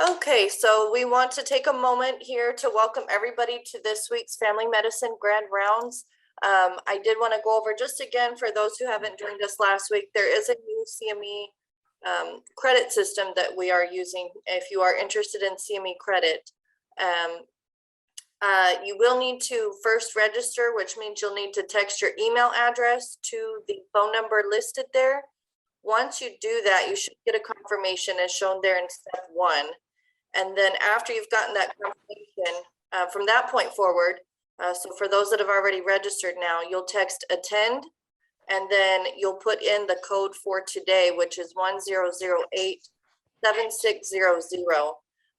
Okay, so we want to take a moment here to welcome everybody to this week's Family Medicine Grand Rounds. I did want to go over just again for those who haven't joined us last week, there is a new CME credit system that we are using. If you are interested in CME credit, you will need to first register, which means you'll need to text your email address to the phone number listed there. Once you do that, you should get a confirmation as shown there in step 1. And then after you've gotten that confirmation, from that point forward, so for those that have already registered now, you'll text attend, and then you'll put in the code for today, which is 1008-7600.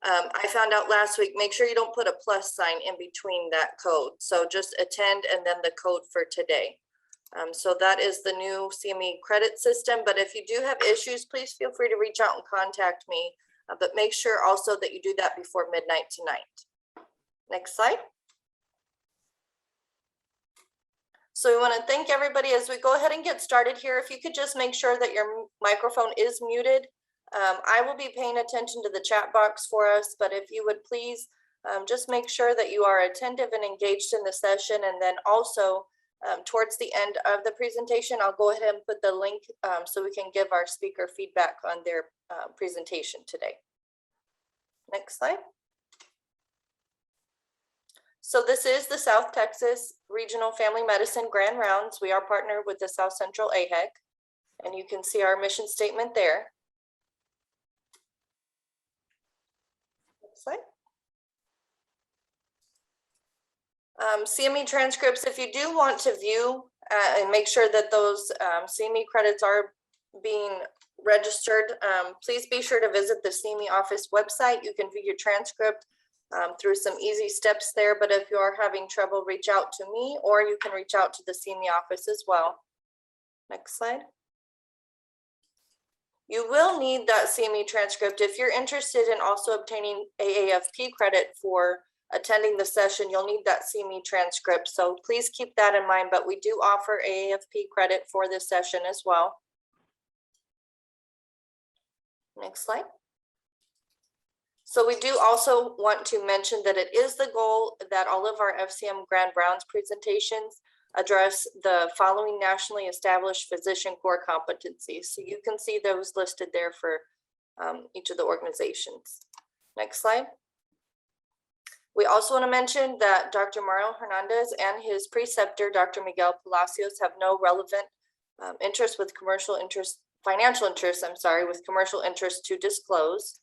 I found out last week, make sure you don't put a plus sign in between that code. So just attend and then the code for today. So that is the new CME credit system. But if you do have issues, please feel free to reach out and contact me. But make sure also that you do that before midnight tonight. Next slide. So we want to thank everybody as we go ahead and get started here. If you could just make sure that your microphone is muted. I will be paying attention to the chat box for us, but if you would please just make sure that you are attentive and engaged in the session. And then also towards the end of the presentation, I'll go ahead and put the link so we can give our speaker feedback on their presentation today. Next slide. So this is the South Texas Regional Family Medicine Grand Rounds. We are partnered with the South Central AHEC, and you can see our mission statement there. Next slide. CME transcripts, if you do want to view and make sure that those CME credits are being registered, please be sure to visit the CME office website. You can view your transcript through some easy steps there, but if you are having trouble, reach out to me, or you can reach out to the CME office as well. Next slide. You will need that CME transcript. If you're interested in also obtaining AAFP credit for attending the session, you'll need that CME transcript. So please keep that in mind, but we do offer AAFP credit for this session as well. Next slide. So we do also want to mention that it is the goal that all of our FCM Grand Rounds presentations address the following nationally established physician core competencies. So you can see those listed there for each of the organizations. Next slide. We also want to mention that Dr. Mario Hernandez and his preceptor, Dr. Miguel Palacios, have no relevant interest with commercial interest, financial interest, with commercial interest to disclose.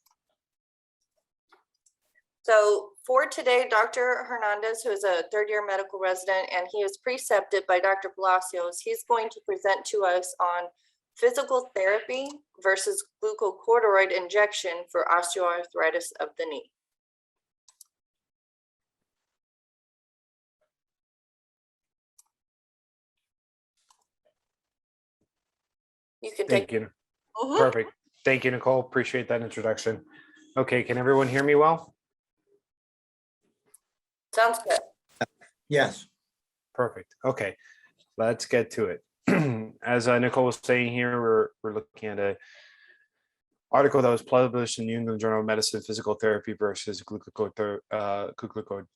So for today, Dr. Hernandez, who is a third-year medical resident, and he is precepted by Dr. Palacios, he's going to present to us on physical therapy versus glucocorticoid injection for osteoarthritis of the knee. You can take. Thank you. Perfect. Thank you, Nicole. Appreciate that introduction. Okay, can everyone hear me well? Sounds good. Yes. Perfect. Okay, let's get to it. As Nicole was saying here, we're looking at an article that was published in the New England Journal of Medicine, Physical Therapy versus glucocorticoid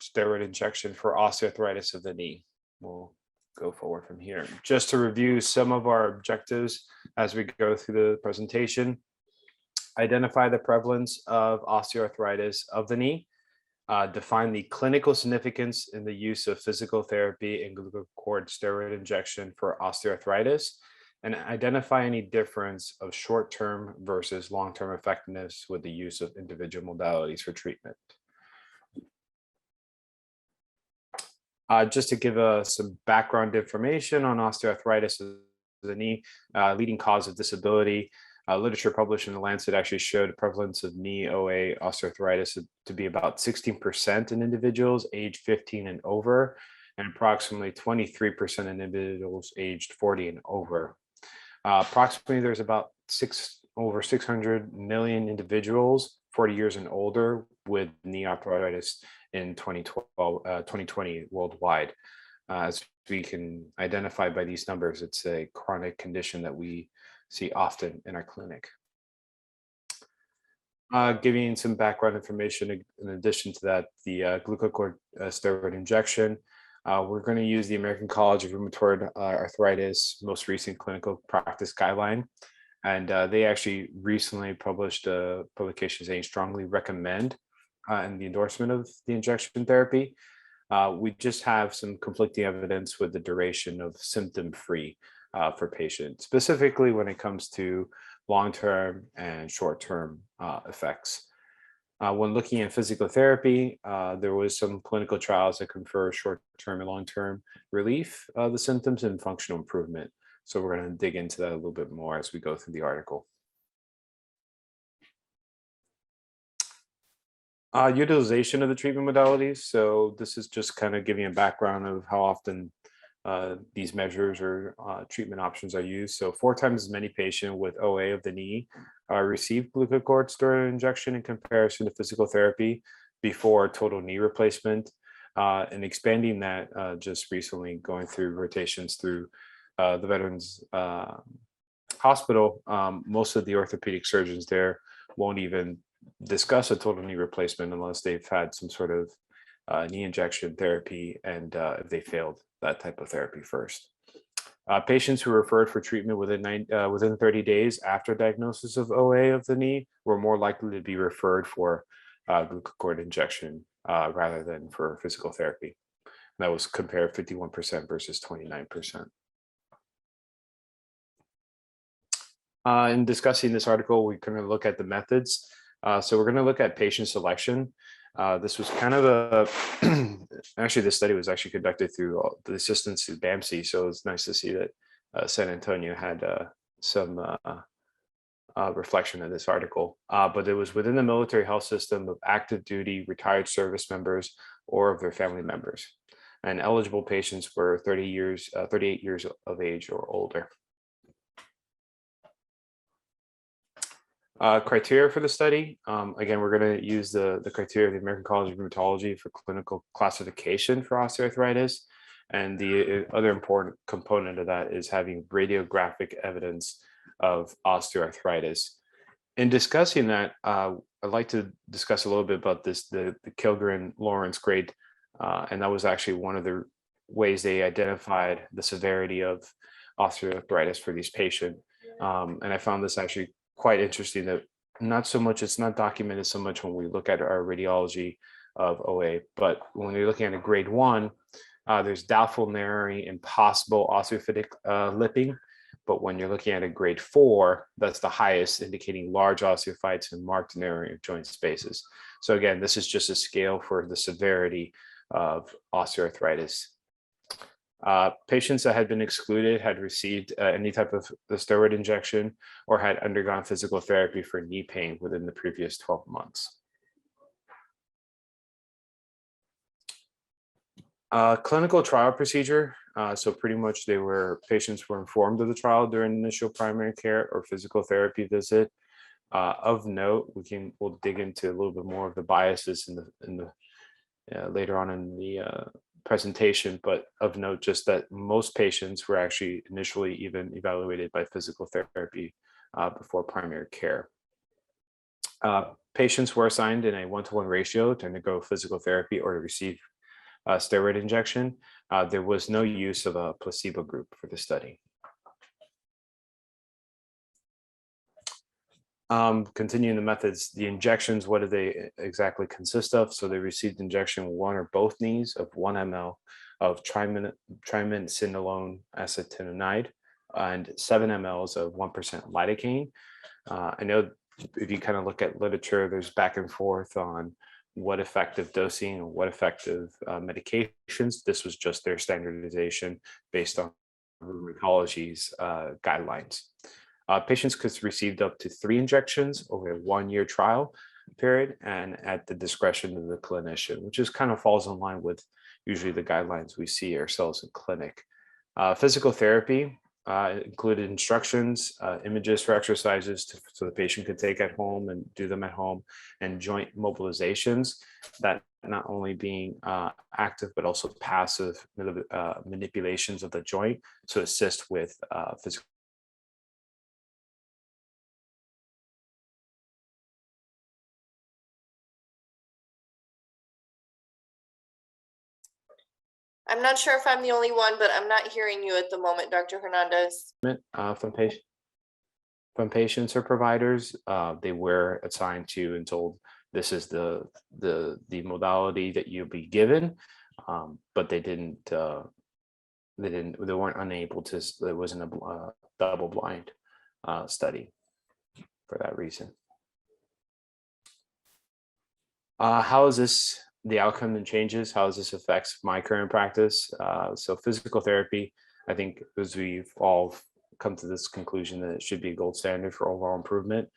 steroid injection for osteoarthritis of the knee. We'll go forward from here. Just to review some of our objectives as we go through the presentation: identify the prevalence of osteoarthritis of the knee, define the clinical significance in the use of physical therapy and glucocorticoid steroid injection for osteoarthritis, and identify any difference of short-term versus long-term effectiveness with the use of individual modalities for treatment. Just to give some background information on osteoarthritis of the knee, leading cause of disability. Literature published in the Lancet actually showed the prevalence of knee OA osteoarthritis to be about 16% in individuals aged 15 and over, and approximately 23% in individuals aged 40 and over. Approximately there's about over 600 million individuals 40 years and older with knee arthritis in 2020 worldwide. As we can identify by these numbers, it's a chronic condition that we see often in our clinic. Giving some background information in addition to that, the glucocorticoid injection. We're going to use the American College of Rheumatoid Arthritis most recent clinical practice guideline. And they actually recently published a publication saying strongly recommend in the endorsement of the injection therapy. We just have some conflicting evidence with the duration of symptom-free for patients, specifically when it comes to long-term and short-term effects. When looking at physical therapy, there was some clinical trials that confer short-term and long-term relief of the symptoms and functional improvement. So we're going to dig into that a little bit more as we go through the article. Utilization of the treatment modalities. So this is just kind of giving a background of how often these measures or treatment options are used. So 4 times as many patients with OA of the knee received glucocorticoid injection in comparison to physical therapy before total knee replacement. And expanding that just recently, going through rotations through the Veterans Hospital, most of the orthopedic surgeons there won't even discuss a total knee replacement unless they've had some sort of knee injection therapy and if they failed that type of therapy first. Patients who were referred for treatment within 30 days after diagnosis of OA of the knee were more likely to be referred for glucocorticoid injection rather than for physical therapy. That was compared 51% versus 29%. In discussing this article, we're going to look at the methods. So we're going to look at patient selection. This was kind of actually the study was actually conducted through the assistance to BAMC. So it's nice to see that San Antonio had some reflection in this article. But it was within the military health system of active duty retired service members or of their family members. And eligible patients were 38 years of age or older. Criteria for the study. Again, we're going to use the criteria of the American College of Rheumatology for clinical classification for osteoarthritis. And the other important component of that is having radiographic evidence of osteoarthritis. In discussing that, I'd like to discuss a little bit about the Kilgren-Lawrence grade. And that was actually one of the ways they identified the severity of osteoarthritis for these patients. And I found this actually quite interesting that it's not documented so much when we look at our radiology of OA, but when you're looking at a grade 1, there's doubtful narrowing and possible osteophytic lipping. But when you're looking at a grade 4, that's the highest, indicating large osteophytes and marked narrowing of joint spaces. So again, this is just a scale for the severity of osteoarthritis. Patients that had been excluded had received any type of the steroid injection or had undergone physical therapy for knee pain within the previous 12 months. Clinical trial procedure. So pretty much patients were informed of the trial during initial primary care or physical therapy visit. Of note, we'll dig into a little bit more of the biases later on in the presentation, but of note just that most patients were actually initially even evaluated by physical therapy before primary care. Patients were assigned in a 1-to-1 ratio to undergo physical therapy or to receive steroid injection. There was no use of a placebo group for the study. Continuing the methods, the injections, what do they exactly consist of? So they received injection 1 or both knees of 1 ml of triamcinolone acetonide and 7 mLs of 1% lidocaine. I know if you kind of look at literature, there's back and forth on what effective dosing and what effective medications. This was just their standardization based on rheumatology's guidelines. Patients could receive up to 3 injections over a 1-year trial period and at the discretion of the clinician, which just kind of falls in line with usually the guidelines we see ourselves in clinic. Physical therapy included instructions, images for exercises so the patient could take at home and do them at home, and joint mobilizations that not only being active but also passive manipulations of the joint to assist with physical I'm not sure if I'm the only one, but I'm not hearing you at the moment, Dr. Hernandez. From patients or providers, they were assigned to and told this is the modality that you'll be given, but they weren't unable to. There wasn't a double-blind study for that reason. How is this the outcome and changes? How does this affect my current practice? So physical therapy, I think, as we've all come to this conclusion that it should be a gold standard for overall improvement.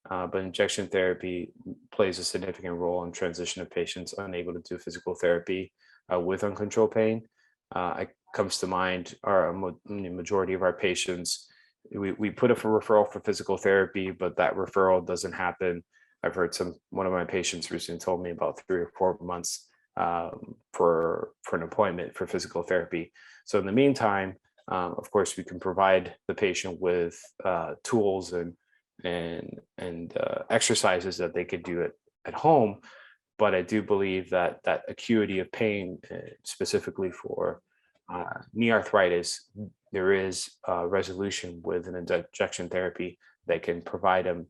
But injection therapy plays a significant role in transition of patients unable to do physical therapy with uncontrolled pain. It comes to mind our majority of our patients. We put a referral for physical therapy, but that referral doesn't happen. I've heard one of my patients recently told me about 3 or 4 months for an appointment for physical therapy. So in the meantime, of course, we can provide the patient with tools and exercises that they could do at home. But I do believe that acuity of pain, specifically for knee arthritis, there is resolution with an injection therapy that can provide them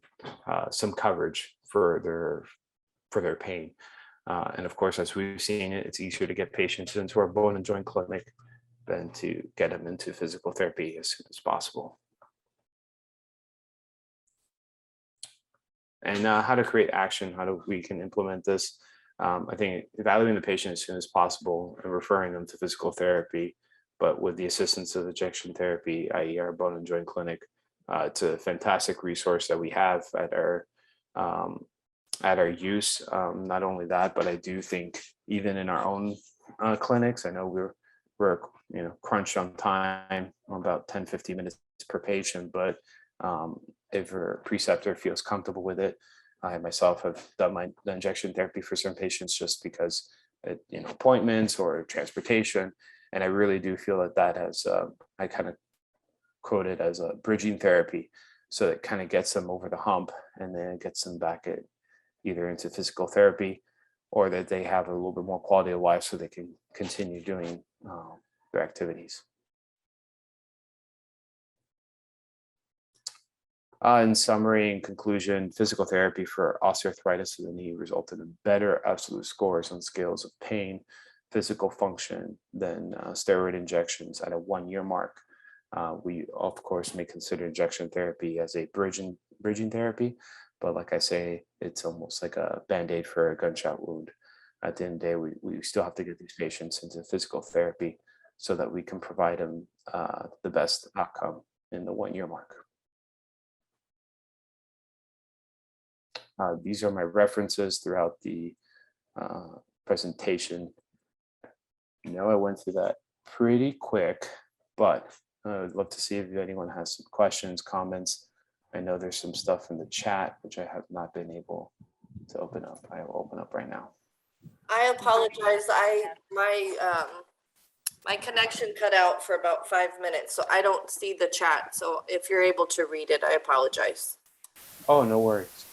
some coverage for their pain. And of course, as we've seen it, it's easier to get patients into our bone and joint clinic than to get them into physical therapy as soon as possible. And how to create action, we can implement this. I think evaluating the patient as soon as possible and referring them to physical therapy, but with the assistance of injection therapy, i.e. our bone and joint clinic, it's a fantastic resource that we have at our use. Not only that, but I do think even in our own clinics, I know we're crunched on time, about 10-15 minutes per patient, but if a preceptor feels comfortable with it, I myself have done the injection therapy for some patients just because appointments or transportation, and I really do feel that has I kind of quote it as a bridging therapy, so it kind of gets them over the hump and then it gets them back either into physical therapy or that they have a little bit more quality of life so they can continue doing their activities. In summary and conclusion, physical therapy for osteoarthritis of the knee resulted in better absolute scores on scales of pain, physical function than steroid injections at a 1-year mark. We, of course, may consider injection therapy as a bridging therapy, but like I say, it's almost like a Band-Aid for a gunshot wound. At the end of the day, we still have to get these patients into physical therapy so that we can provide them the best outcome in the 1-year mark. These are my references throughout the presentation. I went through that pretty quick, but I'd love to see if anyone has some questions, comments. I know there's some stuff in the chat, which I have not been able to open up. I will open up right now. I apologize. My connection cut out for about 5 minutes, so I don't see the chat. So if you're able to read it, I apologize. Oh, no worries.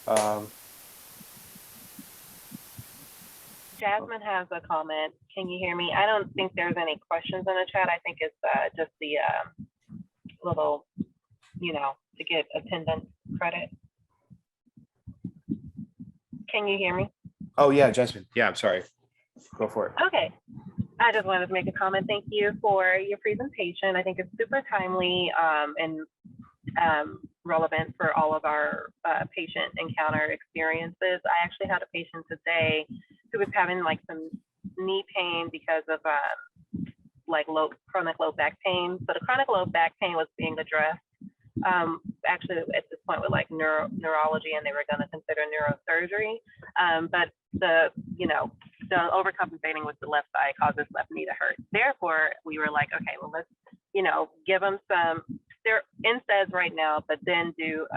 Jasmine has a comment. Can you hear me? I don't think there's any questions in the chat. I think it's just the little, to get attendance credit. Can you hear me? Oh, yeah, Jasmine. Yeah, I'm sorry. Go for it. Okay. I just wanted to make a comment. Thank you for your presentation. I think it's super timely and relevant for all of our patient encounter experiences. I actually had a patient today who was having like some knee pain because of chronic low back pain. So the chronic low back pain was being addressed actually at this point with like neurology, and they were going to consider neurosurgery. But the overcompensating with the left side caused this left knee to hurt. Therefore, we were like, okay, well, let's, give them some NSAIDs right now, but then do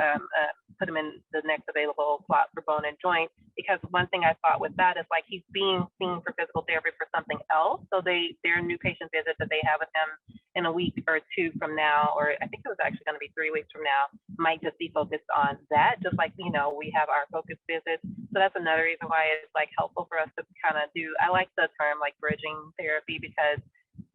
put them in the next available slot for bone and joint. Because one thing I thought with that is like he's being seen for physical therapy for something else. So their new patient visit that they have with him in a week or 2 from now, or I think it was actually going to be 3 weeks from now, might just be focused on that. Just like, we have our focus visits. So that's another reason why it's like helpful for us to kind of do, I like the term like bridging therapy, because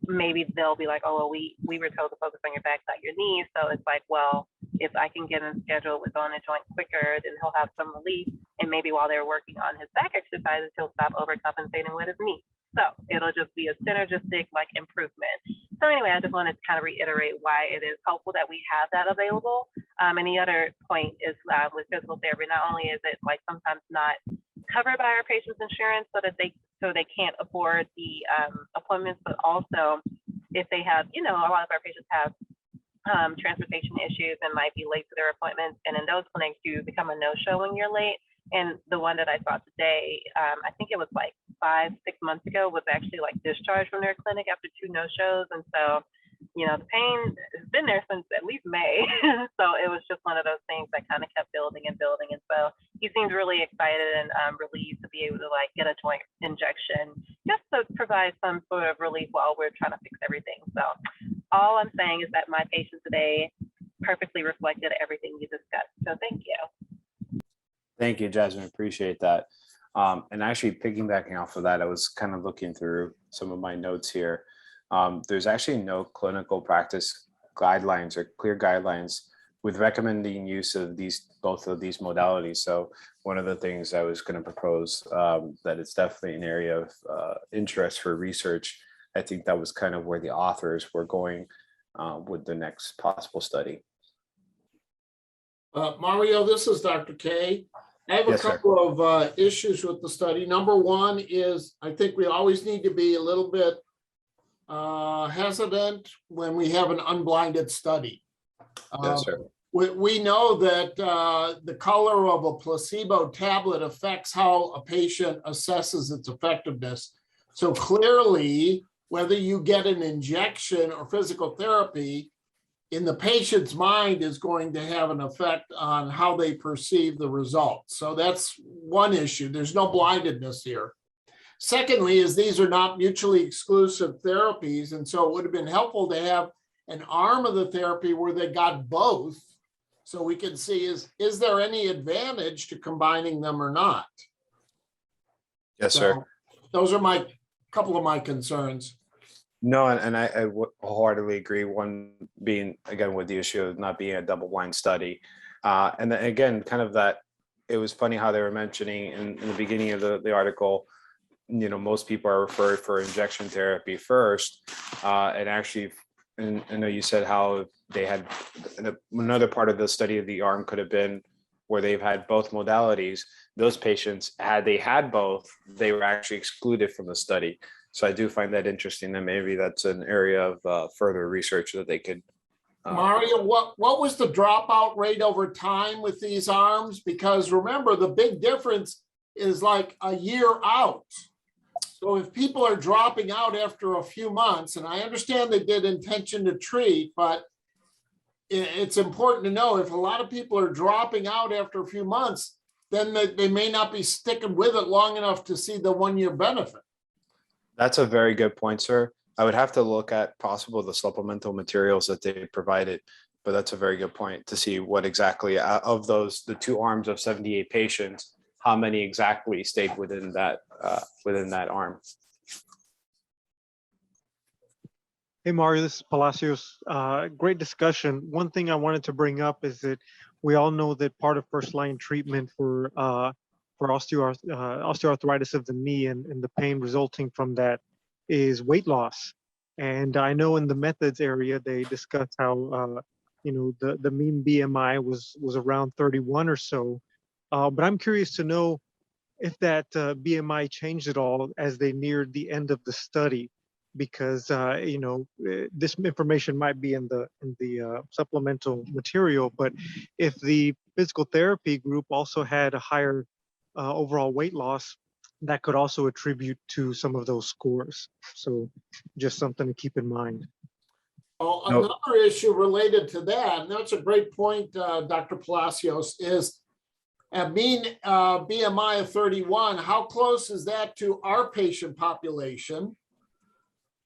maybe they'll be like, oh, well, we were told to focus on your back, not your knees. So it's like, well, if I can get him scheduled with on a joint quicker, then he'll have some relief. And maybe while they're working on his back exercises, he'll stop overcompensating with his knee. So it'll just be a synergistic like improvement. So anyway, I just wanted to kind of reiterate why it is helpful that we have that available. And the other point is with physical therapy, not only is it like sometimes not covered by our patients' insurance so they can't afford the appointments, but also if they have, a lot of our patients have transportation issues and might be late to their appointments. And in those clinics, you become a no-show when you're late. And the one that I saw today, I think it was like 5-6 months ago, was actually like discharged from their clinic after 2 no-shows. And so, the pain has been there since at least May. So it was just one of those things that kind of kept building and building. And so he seemed really excited and relieved to be able to like get a joint injection just to provide some sort of relief while we're trying to fix everything. So all I'm saying is that my patient today perfectly reflected everything you discussed. So thank you. Thank you, Jasmine. Appreciate that. And actually piggybacking off of that, I was kind of looking through some of my notes here. There's actually no clinical practice guidelines or clear guidelines with recommending use of both of these modalities. So one of the things I was going to propose that it's definitely an area of interest for research. I think that was kind of where the authors were going with the next possible study. Mario, this is Dr. K. I have a Yes, sir. couple of issues with the study. Number one is I think we always need to be a little bit hesitant when we have an unblinded study. Yes, sir. We know that the color of a placebo tablet affects how a patient assesses its effectiveness. So clearly, whether you get an injection or physical therapy, in the patient's mind is going to have an effect on how they perceive the results. So that's one issue. There's no blindedness here. Secondly, is these are not mutually exclusive therapies. And so it would have been helpful to have an arm of the therapy where they got both. So we can see, is there any advantage to combining them or not? Yes, sir. Those are couple of my concerns. No, and I wholeheartedly agree. One being, again, with the issue of not being a double-blind study. And then again, kind of that, it was funny how they were mentioning in the beginning of the article, most people are referred for injection therapy first. And actually, and I know you said how they had another part of the study of the arm could have been where they've had both modalities. Those patients, had they had both, they were actually excluded from the study. So I do find that interesting, and maybe that's an area of further research that they could. Mario, what was the dropout rate over time with these arms? Because remember, the big difference is like a year out. So if people are dropping out after a few months, and I understand they did intention to treat, but it's important to know if a lot of people are dropping out after a few months, then they may not be sticking with it long enough to see the 1-year benefit. That's a very good point, sir. I would have to look at the supplemental materials that they provided, but that's a very good point to see what exactly of the 2 arms of 78 patients, how many exactly stayed within that arm. Hey, Mario, this is Palacios. Great discussion. One thing I wanted to bring up is that we all know that part of first-line treatment for osteoarthritis of the knee and the pain resulting from that is weight loss. And I know in the methods area, they discuss how, the mean BMI was around 31 or so. But I'm curious to know if that BMI changed at all as they neared the end of the study, because this information might be in the supplemental material. But if the physical therapy group also had a higher overall weight loss, that could also attribute to some of those scores. So just something to keep in mind. Oh, another issue related to that, and that's a great point, Dr. Palacios, is a mean BMI of 31. How close is that to our patient population?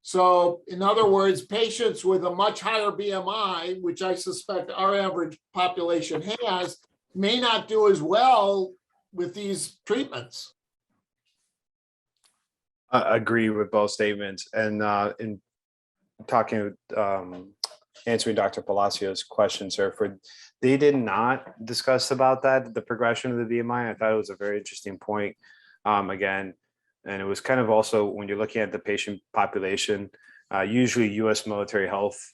So in other words, patients with a much higher BMI, which I suspect our average population has, may not do as well with these treatments. I agree with both statements. And talking, answering Dr. Palacios' question, sir, they did not discuss about that, the progression of the BMI. I thought it was a very interesting point. Again, and it was kind of also when you're looking at the patient population, usually U.S. military health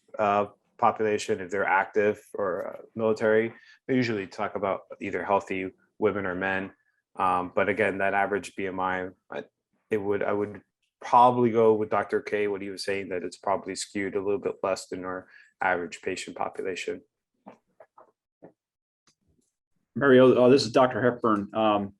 population, if they're active or military, they usually talk about either healthy women or men. But again, that average BMI, I would probably go with Dr. K, what he was saying, that it's probably skewed a little bit less than our average patient population. Mario, this is Dr. Hepburn.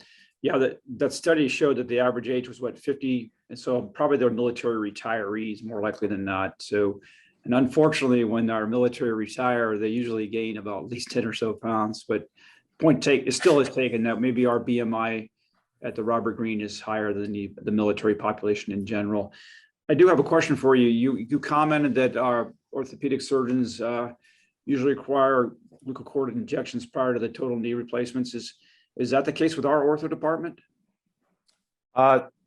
Yeah, that study showed that the average age was what, 50, and so probably they're military retirees more likely than not. So, and unfortunately, when our military retire, they usually gain about at least 10 or so pounds. But point take, it still is taken that maybe our BMI at the Robert Greene is higher than the military population in general. I do have a question for you. You commented that our orthopedic surgeons usually require glucocorticoid injections prior to the total knee replacements. Is that the case with our ortho department?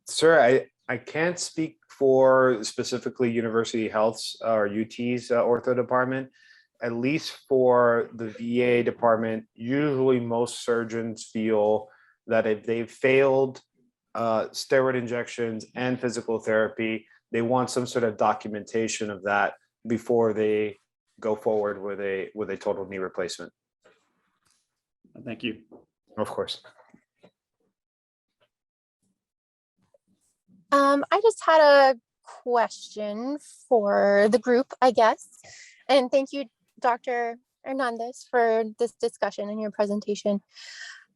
Sir, I can't speak for specifically University Health's or UT's ortho department. At least for the VA department, usually most surgeons feel that if they've failed steroid injections and physical therapy, they want some sort of documentation of that before they go forward with a total knee replacement. Thank you. Of course. I just had a question for the group, I guess. And thank you, Dr. Hernandez, for this discussion and your presentation.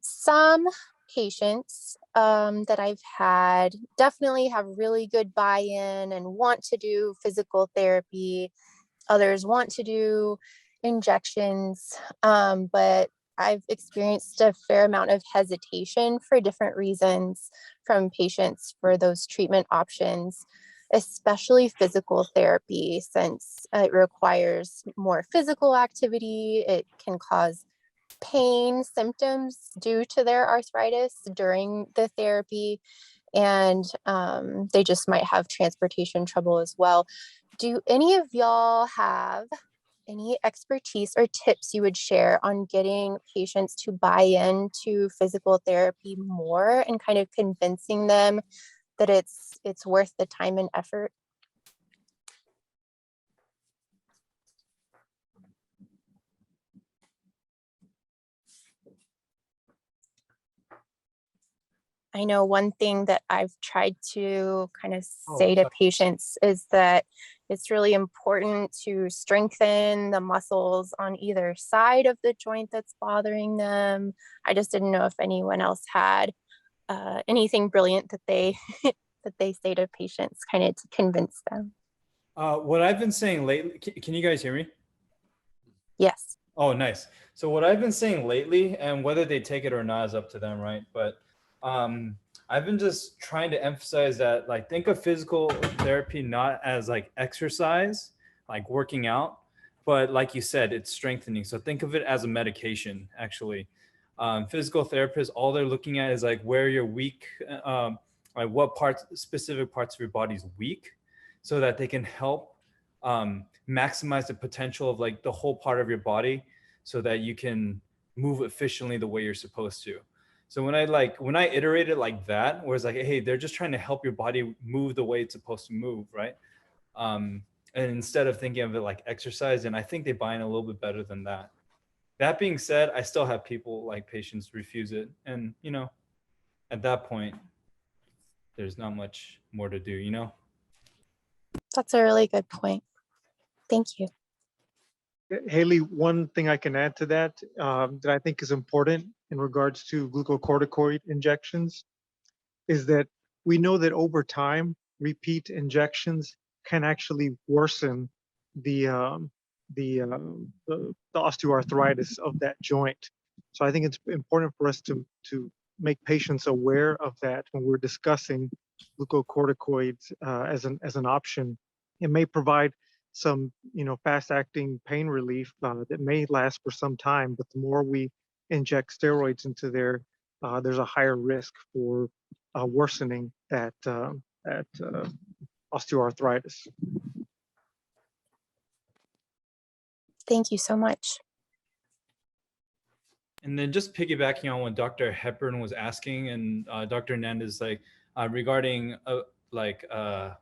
Some patients that I've had definitely have really good buy-in and want to do physical therapy. Others want to do injections, but I've experienced a fair amount of hesitation for different reasons from patients for those treatment options, especially physical therapy, since it requires more physical activity. It can cause pain symptoms due to their arthritis during the therapy, and they just might have transportation trouble as well. Do any of y'all have any expertise or tips you would share on getting patients to buy into physical therapy more and kind of convincing them that it's worth the time and effort? I know one thing that I've tried to kind of say to patients is that it's really important to strengthen the muscles on either side of the joint that's bothering them. I just didn't know if anyone else had anything brilliant that they that they say to patients kind of to convince them. What I've been saying lately, can you guys hear me? Yes. Oh, nice. So what I've been saying lately, and whether they take it or not is up to them, right? But I've been just trying to emphasize that, like, think of physical therapy not as like exercise, like working out, but like you said, it's strengthening. So think of it as a medication, actually. Physical therapists, all they're looking at is like where you're weak, like what parts, specific parts of your body is weak, so that they can help maximize the potential of like the whole part of your body, so that you can move efficiently the way you're supposed to. So when I iterate it like that, where it's like, hey, they're just trying to help your body move the way it's supposed to move, right? And instead of thinking of it like exercise, and I think they buy in a little bit better than that. That being said, I still have people, like patients, refuse it. And, you know, at that point, there's not much more to do, you know? That's a really good point. Thank you. Haley, one thing I can add to that that I think is important in regards to glucocorticoid injections is that we know that over time, repeat injections can actually worsen the osteoarthritis of that joint. So I think it's important for us to make patients aware of that when we're discussing glucocorticoids as an option. It may provide some, fast-acting pain relief that may last for some time, but the more we inject steroids into there, there's a higher risk for worsening that osteoarthritis. Thank you so much. And then just piggybacking on what Dr. Hepburn was asking and Dr. Hernandez, regarding what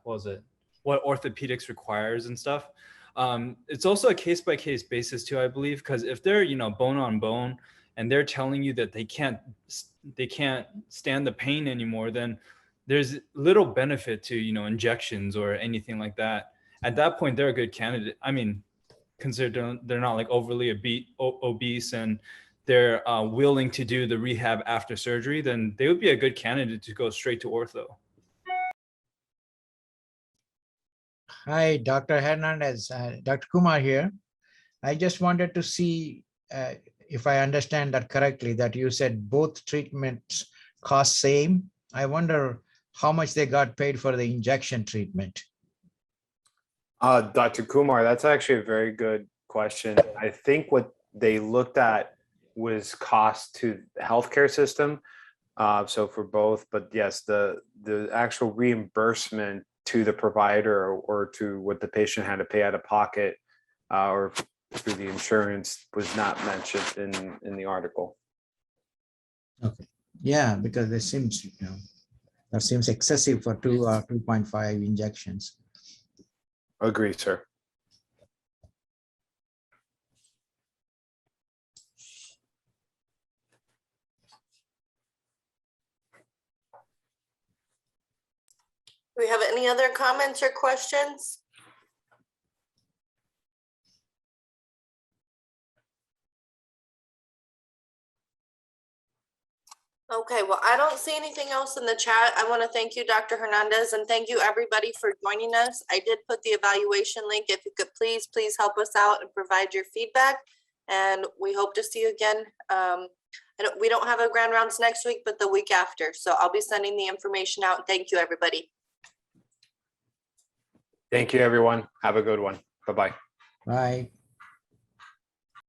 was it? What orthopedics requires and stuff. It's also a case-by-case basis too, I believe, because if they're, bone on bone and they're telling you that they can't stand the pain anymore, then there's little benefit to, injections or anything like that. At that point, they're a good candidate. I mean, consider they're not like overly obese and they're willing to do the rehab after surgery, then they would be a good candidate to go straight to ortho. Hi, Dr. Hernandez, Dr. Kumar here. I just wanted to see if I understand that correctly, that you said both treatments cost same. I wonder how much they got paid for the injection treatment. Dr. Kumar, that's actually a very good question. I think what they looked at was cost to the healthcare system. So for both, but yes, the actual reimbursement to the provider or to what the patient had to pay out of pocket or through the insurance was not mentioned in the article. Okay, yeah, because it seems, that seems excessive for 2 or 2.5 injections. Agree, sir. Do we have any other comments or questions? Okay, well, I don't see anything else in the chat. I want to thank you, Dr. Hernandez, and thank you everybody for joining us. I did put the evaluation link. If you could please help us out and provide your feedback. And we hope to see you again. We don't have a grand rounds next week, but the week after. So I'll be sending the information out. Thank you, everybody. Thank you, everyone. Have a good one. Bye-bye. Bye.